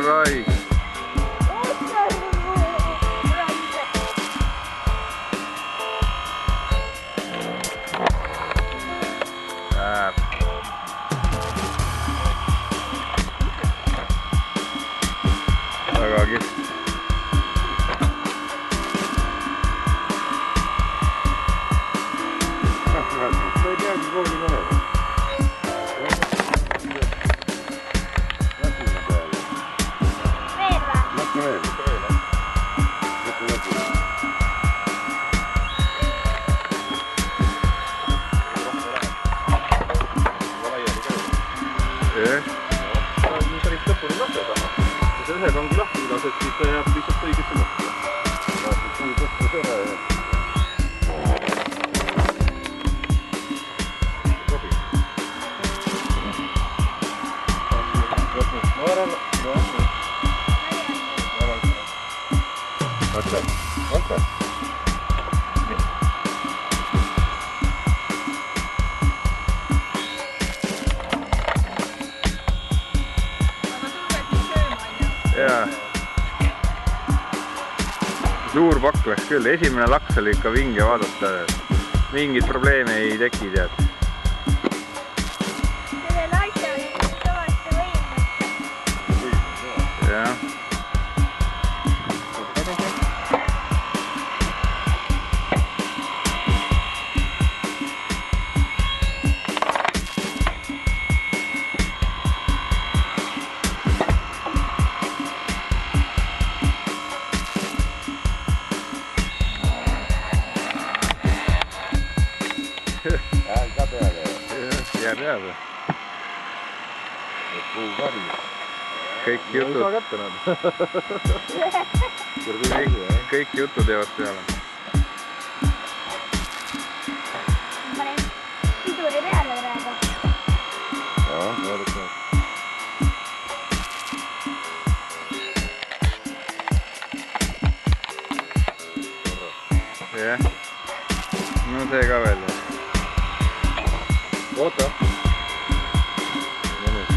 Right. Väga kihvt. Ma ei teagi kooli mõneda. Ühed ongi lahti lased, siis ta jääb lihtsalt õigesse mõtte. Kui tõstas ära ja... Sobi. Ma arvan... Vaata. Jaa. Suur pakk läks küll. Esimene laks oli ikka vinge vaadata. Mingid probleeme ei teki, tead. Selle naise oli kõvasti võimalik. Jah. Jääb jääb. Kõik jutud. Kõik jutud jäävad peale. Ma panen piduri peale praegu. Jaa, vaadake. Jah. No see ka veel. Oota. No nüüd.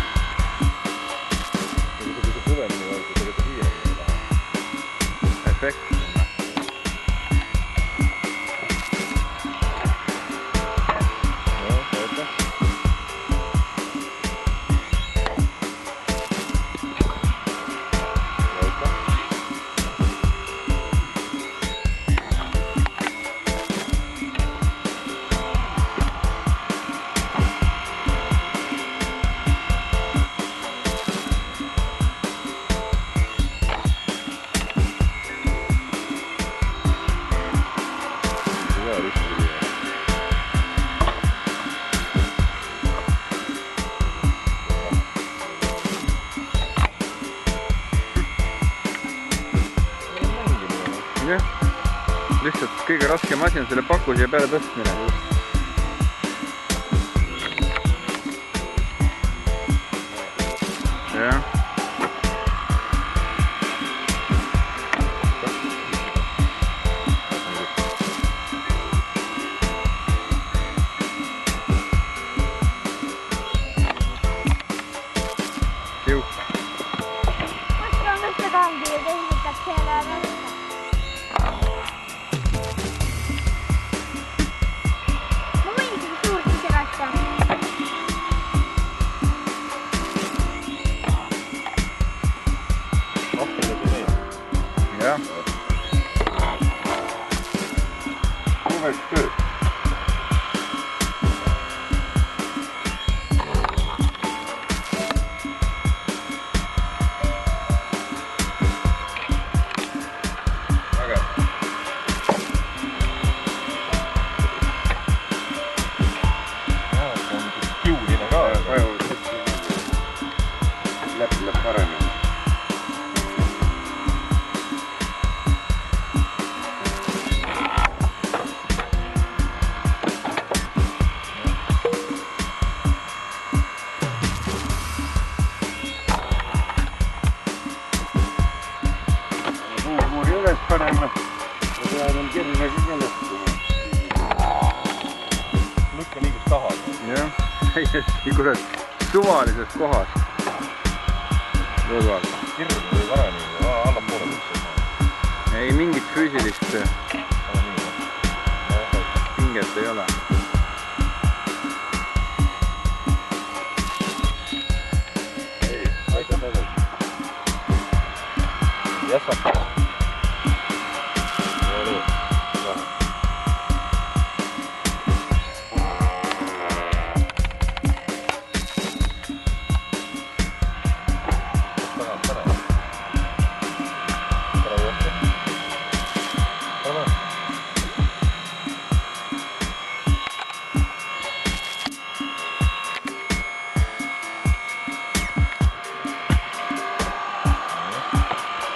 Kui see kõvemini vaid, kui see kiiremini läheb. Efekt. No, oota. Oota. Jah, lihtsalt kõige raskem asi on selle paku siia peale tõstmine. Jah. Siuk. Koska on tästä kanki ja tehnikat siellä vasta. jah, täiesti kurat suvalises kohas. Lõdval. Kirjud või varani allapoole üldse. Ei mingit füüsilist pinget ei ole. Ei, aitäh tagasi. Jätkab.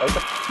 Aitäh!